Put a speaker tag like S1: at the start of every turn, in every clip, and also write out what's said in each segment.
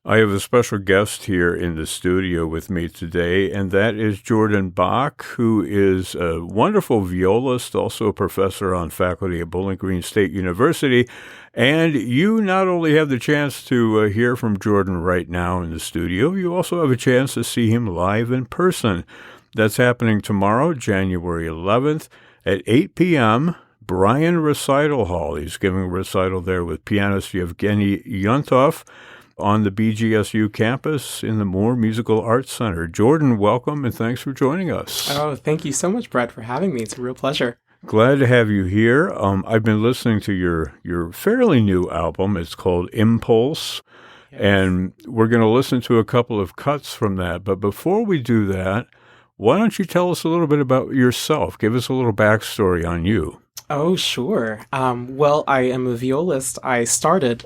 S1: I have a special guest here in the studio with me today, and that is Jordan Bak, who is a wonderful violist, also a professor on faculty at Bowling Green State University. And you not only have the chance to hear from Jordan right now in the studio, you also have a chance to see him live in person. That's happening tomorrow, January 11th at 8 p.m., Bryan Recital Hall. He's giving a recital there with pianist Yevgeny Yuntov on the BGSU campus in the Moore Musical Arts Center. Jordan, welcome, and thanks for joining us.
S2: Oh, thank you so much, Brett, for having me. It's a real pleasure.
S1: Glad to have you here. I've been listening to your fairly new album. It's called Impulse, yes. And we're going to listen to a couple of cuts from that. But before we do that, why don't you tell us a little bit about yourself? Give us a little backstory on you.
S2: Oh, sure. Well, I am a violist. I started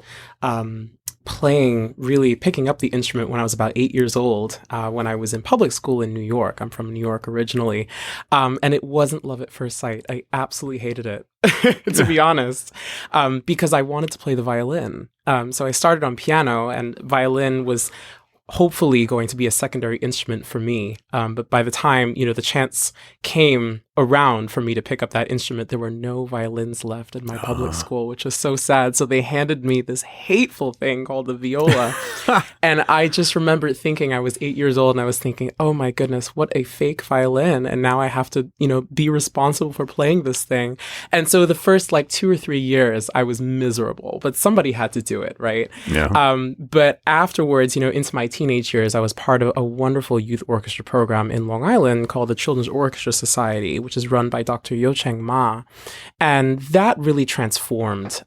S2: picking up the instrument when I was about 8 years old, when I was in public school in New York. I'm from New York originally. And it wasn't love at first sight. I absolutely hated it, to be honest, because I wanted to play the violin. So I started on piano, and violin was hopefully going to be a secondary instrument for me. But by the time, the chance came around for me to pick up that instrument, there were no violins left in my public school, which was so sad. So they handed me this hateful thing called the viola. And I just remember thinking, I was 8 years old, and I was thinking, oh my goodness, what a fake violin. And now I have to, be responsible for playing this thing. And so the first 2 or 3 years, I was miserable, but somebody had to do it, right?
S1: Yeah.
S2: But afterwards, into my teenage years, I was part of a wonderful youth orchestra program in Long Island called the Children's Orchestra Society, which is run by Dr. Yo-Cheng Ma. And that really transformed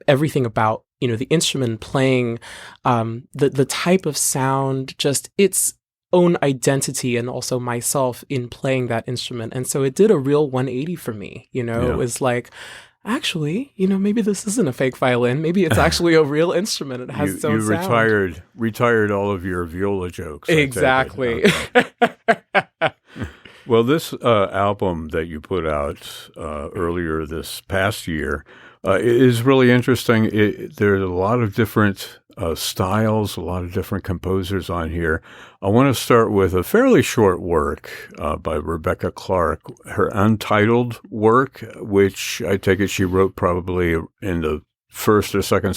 S2: everything about, the instrument playing, the type of sound, just its own identity, and also myself in playing that instrument. And so it did a real 180 for me. It was like, actually, maybe this isn't a fake violin. Maybe it's actually a real instrument. It has its own sound.
S1: Retired all of your viola jokes.
S2: Exactly.
S1: Well, this album that you put out earlier this past year is really interesting. There are a lot of different styles, a lot of different composers on here. I want to start with a fairly short work by Rebecca Clark, her untitled work, which I take it she wrote probably in the first or second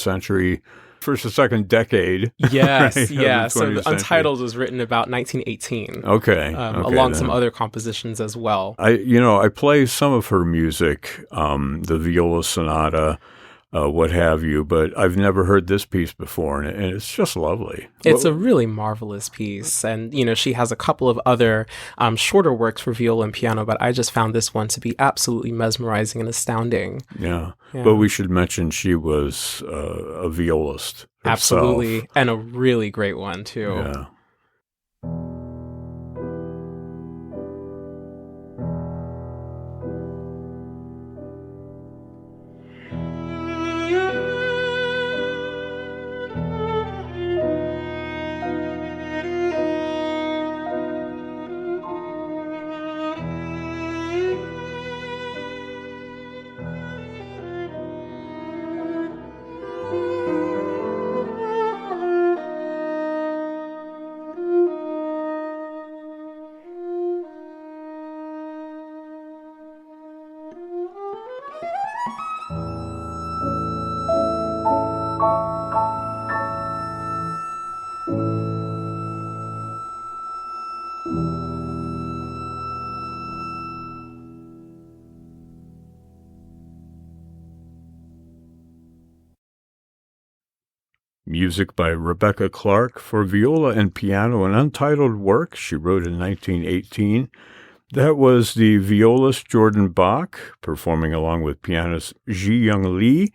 S1: decade.
S2: Yes,
S1: right,
S2: yeah. So the Untitled was written about 1918.
S1: Okay.
S2: Along some other compositions as well.
S1: I play some of her music, the viola sonata, what have you, but I've never heard this piece before, and it's just lovely.
S2: It's a really marvelous piece, and she has a couple of other shorter works for viola and piano, but I just found this one to be absolutely mesmerizing and astounding.
S1: Yeah. But we should mention she was a violist herself.
S2: Absolutely, and a really great one too.
S1: Yeah. Music by Rebecca Clark for viola and piano, an untitled work she wrote in 1918. That was the violist Jordan Bak, performing along with pianist Ji-Young Lee.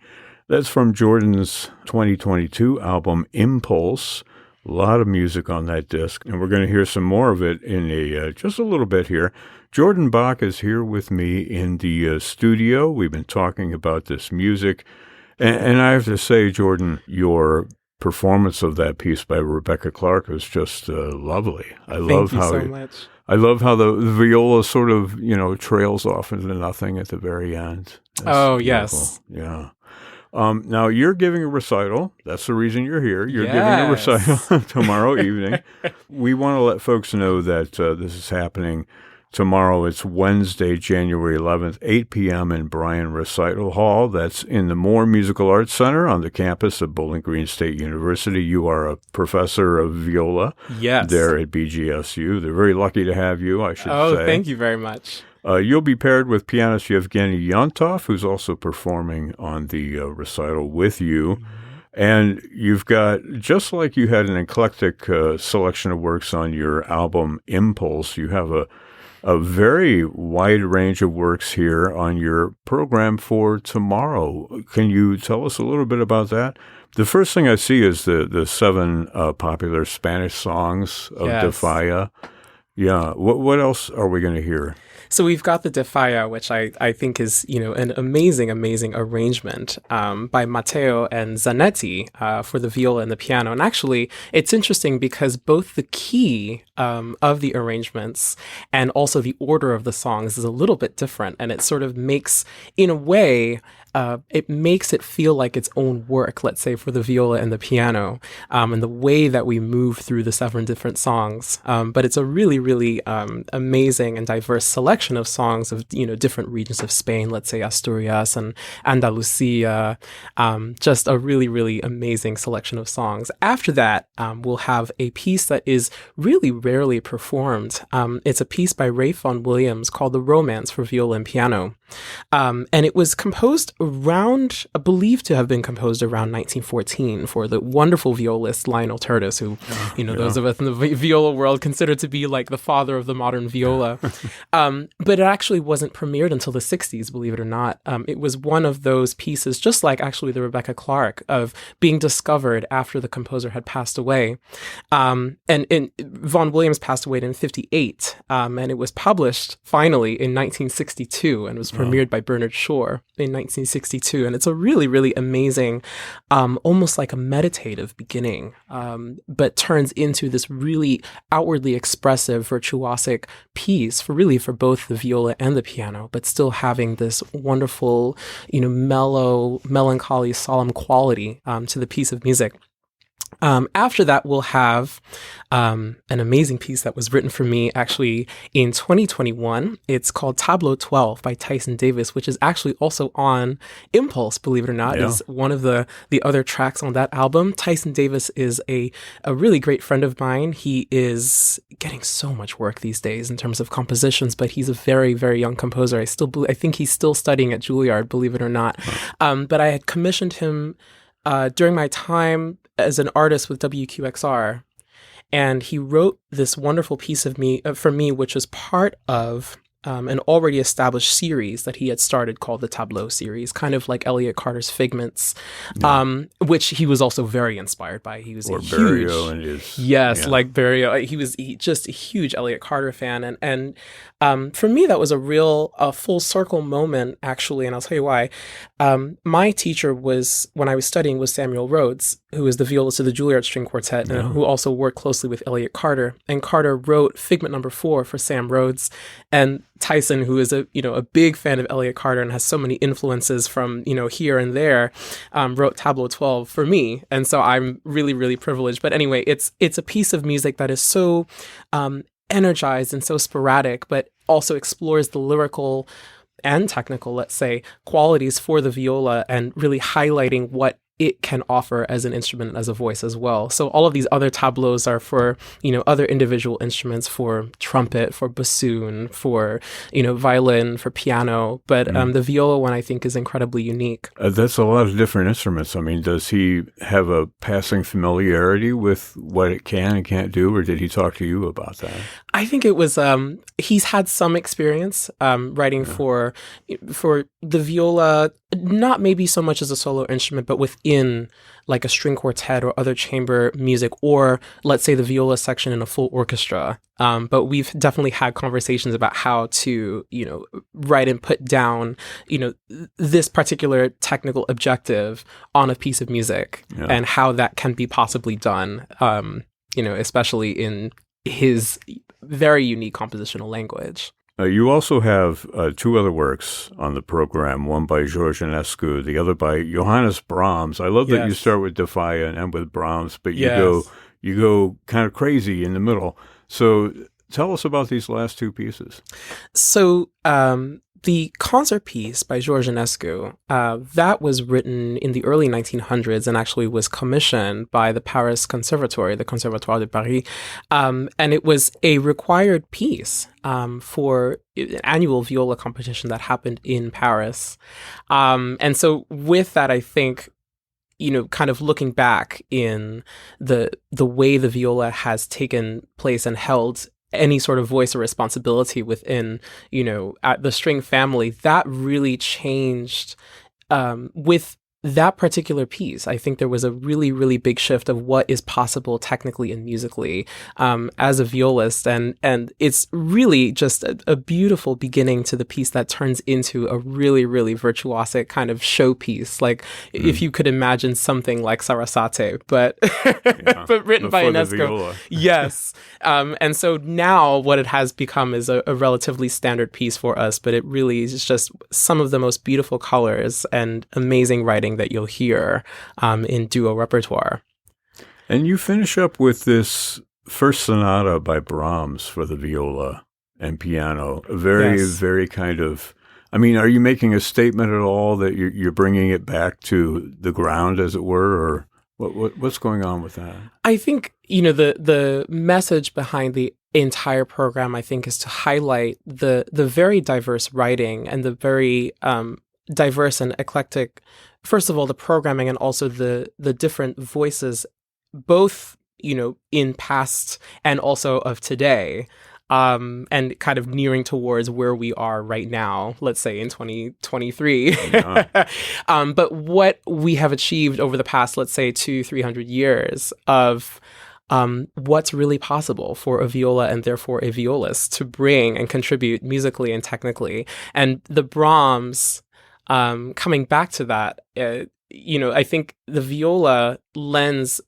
S1: That's from Jordan's 2022 album Impulse. A lot of music on that disc, and we're going to hear some more of it in just a little bit here. Jordan Bak is here with me in the studio. We've been talking about this music, and I have to say, Jordan, your performance of that piece by Rebecca Clark was just lovely.
S2: Thank you so much.
S1: I love how the viola sort of, trails off into nothing at the very end. That's
S2: beautiful.
S1: Yes. Yeah. Now, you're giving a recital. That's the reason you're here. You're giving a
S2: Yes.
S1: recital tomorrow evening. We want to let folks know that this is happening tomorrow. It's Wednesday, January 11th, 8 p.m. in Bryan Recital Hall. That's in the Moore Musical Arts Center on the campus of Bowling Green State University. You are a professor of viola
S2: Yes.
S1: there at BGSU. They're very lucky to have you, I should say.
S2: Oh, thank you very much.
S1: You'll be paired with pianist Yevgeny Yontov, who's also performing on the recital with you. And you've got, just like you had an eclectic selection of works on your album Impulse, you have a very wide range of works here on your program for tomorrow. Can you tell us a little bit about that? The first thing I see is the 7 popular Spanish songs of Defaya. Yeah. What else are we going to hear?
S2: So we've got the Defaya, which I think is, an amazing arrangement by Matteo and Zanetti for the viola and the piano. And actually, it's interesting because both the key of the arrangements and also the order of the songs is a little bit different. And it sort of makes, in a way, it makes it feel like its own work, let's say, for the viola and the piano, and the way that we move through the 7 different songs. But it's a really, really amazing and diverse selection of songs of, different regions of Spain, let's say Asturias and Andalusia. Just a really, really amazing selection of songs. After that, we'll have a piece that is really rarely performed. It's a piece by Ray Vaughan Williams called The Romance for Viola and Piano. And it was composed believed to have been composed around 1914 for the wonderful violist Lionel Tertis, who, those of us in the viola world consider to be like the father of the modern viola. But it actually wasn't premiered until the 60s, believe it or not. It was one of those pieces, just like actually the Rebecca Clark, of being discovered after the composer had passed away. And Vaughan Williams passed away in 1958, and it was published finally in 1962 and was premiered by Bernard Shaw in 1962. And it's a really, really amazing, almost like a meditative beginning, but turns into this really outwardly expressive, virtuosic piece for both the viola and the piano, but still having this wonderful, mellow, melancholy, solemn quality to the piece of music. After that, we'll have an amazing piece that was written for me actually in 2021. It's called Tableau 12 by Tyson Davis, which is actually also on Impulse, believe it or not. Is one of the other tracks on that album. Tyson Davis is a really great friend of mine. He is getting so much work these days in terms of compositions, but he's a very, very young composer. I think he's still studying at Juilliard, believe it or not. But I had commissioned him during my time as an artist with WQXR, and he wrote this wonderful piece for me, which was part of an already established series that he had started called the Tableau series, kind of like Elliott Carter's Figments, which he was also very inspired by. He was like Barrio. He was just a huge Elliott Carter fan, and for me that was a full circle moment actually, and I'll tell you why. My teacher when I was studying was Samuel Rhodes, who is the violist of the Juilliard String Quartet, and who also worked closely with Elliott Carter. And Carter wrote Figment No. 4 for Sam Rhodes, and Tyson, who is a big fan of Elliott Carter and has so many influences from here and there, wrote Tableau 12 for me, and so I'm really, really privileged. But anyway, it's a piece of music that is so energized and so sporadic, but also explores the lyrical and technical, let's say, qualities for the viola and really highlighting what it can offer as an instrument, as a voice as well. So all of these other tableaus are for, other individual instruments, for trumpet, for bassoon, for, violin, for piano. But the viola one, I think, is incredibly unique.
S1: That's a lot of different instruments. I mean, does he have a passing familiarity with what it can and can't do, or did he talk to you about that?
S2: I think it was, he's had some experience writing for the viola, not maybe so much as a solo instrument, but within like a string quartet or other chamber music, or let's say the viola section in a full orchestra. But we've definitely had conversations about how to, write and put down, this particular technical objective on a piece of music and how that can be possibly done, especially in his very unique compositional language.
S1: You also have two other works on the program, one by George Enescu, the other by Johannes Brahms. I love that you
S2: Yes.
S1: start with Defy and end with Brahms, but
S2: Yes.
S1: you go kind of crazy in the middle. So tell us about these last two pieces.
S2: So the concert piece by George Enescu, that was written in the early 1900s and actually was commissioned by the Paris Conservatory, the Conservatoire de Paris. And it was a required piece for an annual viola competition that happened in Paris. And so with that, I think, kind of looking back in the way the viola has taken place and held any sort of voice or responsibility within, the string family, that really changed with that particular piece. I think there was a really, really big shift of what is possible technically and musically as a violist. And it's really just a beautiful beginning to the piece that turns into a really, really virtuosic kind of showpiece. Like if you could imagine something like Sarasate, but but written by Enescu. Yes. And so now what it has become is a relatively standard piece for us, but it really is just some of the most beautiful colors and amazing writing that you'll hear in duo repertoire.
S1: And you finish up with this first sonata by Brahms for the viola and piano. A very, very kind of, are you making a statement at all that you're bringing it back to the ground, as it were, or what's going on with that?
S2: I think, the message behind the entire program, I think, is to highlight the very diverse writing and the very diverse and eclectic, first of all, the programming and also the different voices, both, in past and also of today, and kind of nearing towards where we are right now, let's say in 2023. But what we have achieved over the past, let's say 200-300 years of what's really possible for a viola and therefore a violist to bring and contribute musically and technically. And the Brahms, coming back to that, I think the viola lends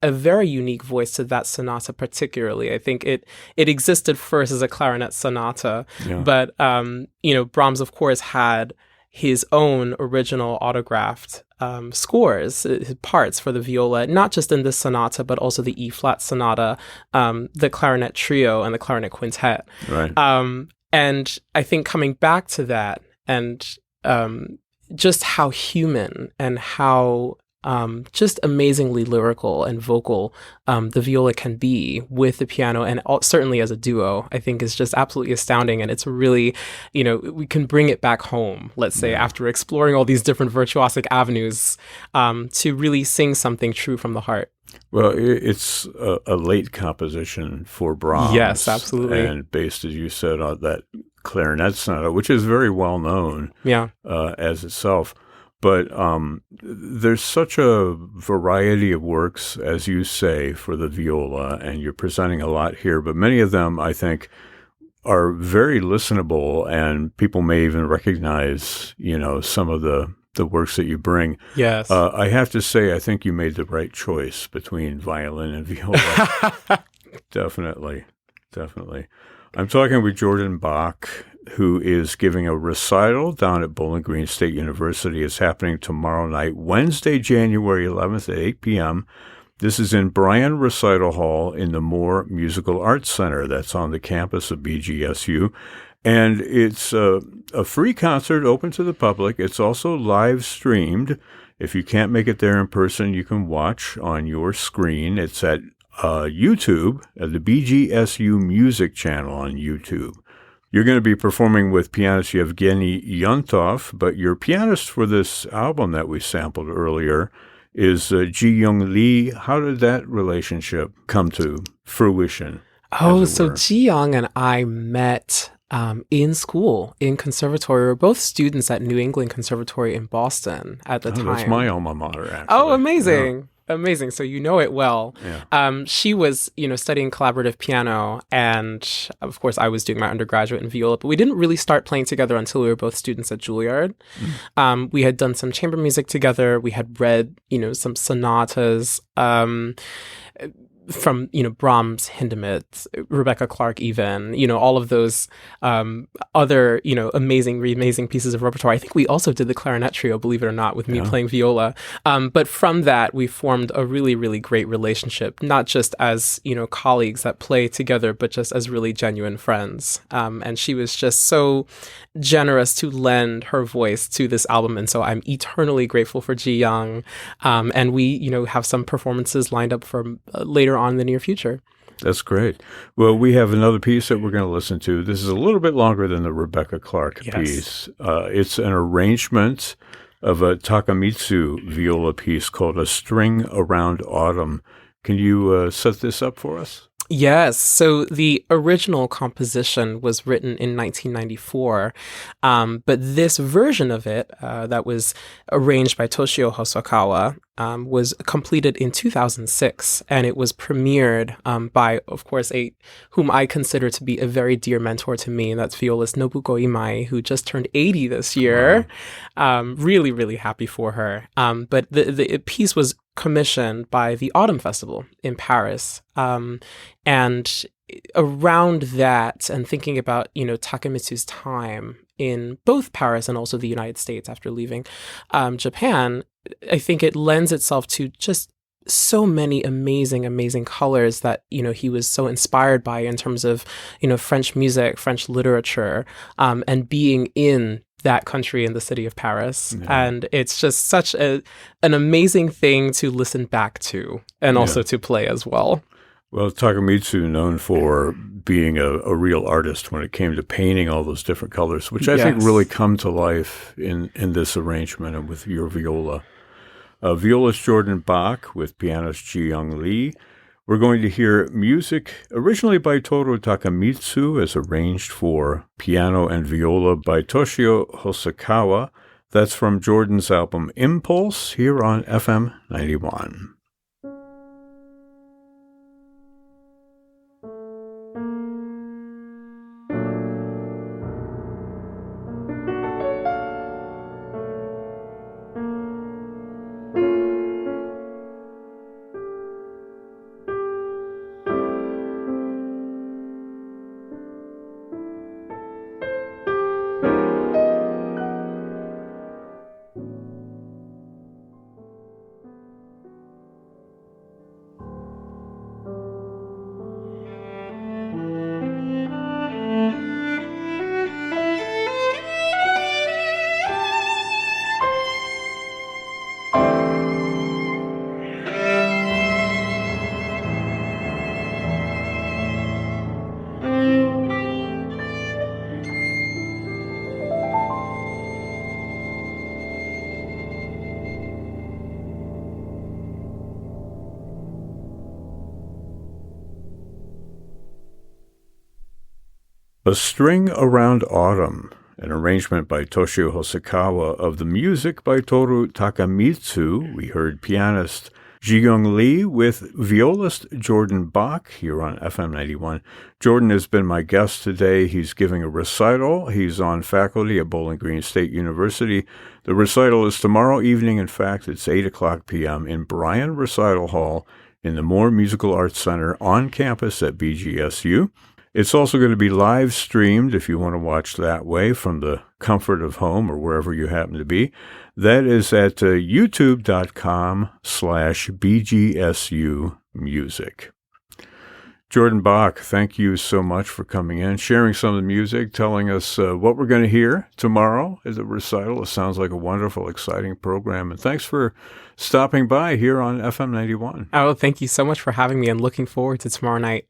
S2: a very unique voice to that sonata particularly. I think it existed first as a clarinet sonata, but, Brahms, of course, had his own original autographed scores, parts for the viola, not just in this sonata, but also the E-flat sonata, the clarinet trio, and the clarinet quintet.
S1: Right.
S2: And I think coming back to that and just how human and how just amazingly lyrical and vocal the viola can be with the piano, and certainly as a duo, I think is just absolutely astounding. And it's really, we can bring it back home, let's say, after exploring all these different virtuosic avenues, to really sing something true from the heart.
S1: Well, it's a late composition for Brahms.
S2: Yes, absolutely.
S1: And based, as you said, on that clarinet sonata, which is very well known as itself. But there's such a variety of works, as you say, for the viola, and you're presenting a lot here. But many of them, I think, are very listenable, and people may even recognize, some of the works that you bring.
S2: Yes.
S1: I have to say, I think you made the right choice between violin and viola. Definitely. I'm talking with Jordan Bak, who is giving a recital down at Bowling Green State University. It's happening tomorrow night, Wednesday, January 11th at 8 p.m. This is in Bryan Recital Hall in the Moore Musical Arts Center. That's on the campus of BGSU. And it's a free concert open to the public. It's also live streamed. If you can't make it there in person, you can watch on your screen. It's at YouTube, at the BGSU Music channel on YouTube. You're going to be performing with pianist Yevgeny Yuntov, but your pianist for this album that we sampled earlier is Ji-Young Lee. How did that relationship come to fruition?
S2: Oh, so Ji-Young and I met in school, in conservatory. We were both students at New England Conservatory in Boston at the time.
S1: That's my alma mater, actually.
S2: Oh, amazing. Yeah. Amazing. So you know it well.
S1: Yeah.
S2: She was, studying collaborative piano, and of course I was doing my undergraduate in viola, but we didn't really start playing together until we were both students at Juilliard. We had done some chamber music together. We had read, some sonatas. from, Brahms, Hindemith, Rebecca Clark, even, all of those other, amazing pieces of repertoire. I think we also did the clarinet trio, believe it or not, with me playing viola. But from that, we formed a really, really great relationship, not just as, colleagues that play together, but just as really genuine friends. And she was just so generous to lend her voice to this album. And so I'm eternally grateful for Ji Young. And we, have some performances lined up for later on in the near future.
S1: That's great. Well, we have another piece that we're going to listen to. This is a little bit longer than the Rebecca Clark piece. It's an arrangement of a Takamitsu viola piece called A String Around Autumn. Can you set this up for us?
S2: Yes. So the original composition was written in 1994, but this version of it that was arranged by Toshio Hosokawa was completed in 2006, and it was premiered by, of course, whom I consider to be a very dear mentor to me, and that's violist Nobuko Imai, who just turned 80 this year. Wow. Really, really happy for her. But the piece was commissioned by the Autumn Festival in Paris. And around that, and thinking about, Takemitsu's time in both Paris and also the United States after leaving Japan, I think it lends itself to just so many amazing colors that, he was so inspired by in terms of, French music, French literature, and being in that country in the city of Paris. Yeah. And it's just such an amazing thing to listen back to and also to play as well.
S1: Well, Takamitsu, known for being a real artist when it came to painting all those different colors, which I think really come to life in this arrangement and with your viola. Violist Jordan Bak with pianist Ji-Young Lee. We're going to hear music originally by Toru Takamitsu as arranged for piano and viola by Toshio Hosokawa. That's from Jordan's album Impulse here on FM 91. A String Around Autumn, an arrangement by Toshio Hosokawa of the music by Toru Takamitsu. We heard pianist Ji-Young Lee with violist Jordan Bak here on FM 91. Jordan has been my guest today. He's giving a recital. He's on faculty at Bowling Green State University. The recital is tomorrow evening. In fact, it's 8 o'clock p.m. in Bryan Recital Hall in the Moore Musical Arts Center on campus at BGSU. It's also going to be live streamed if you want to watch that way from the comfort of home or wherever you happen to be. That is at youtube.com/BGSU music. Jordan Bak, thank you so much for coming in, sharing some of the music, telling us what we're going to hear tomorrow at the recital. It sounds like a wonderful, exciting program. And thanks for stopping by here on FM 91.
S2: Oh, thank you so much for having me and looking forward to tomorrow night.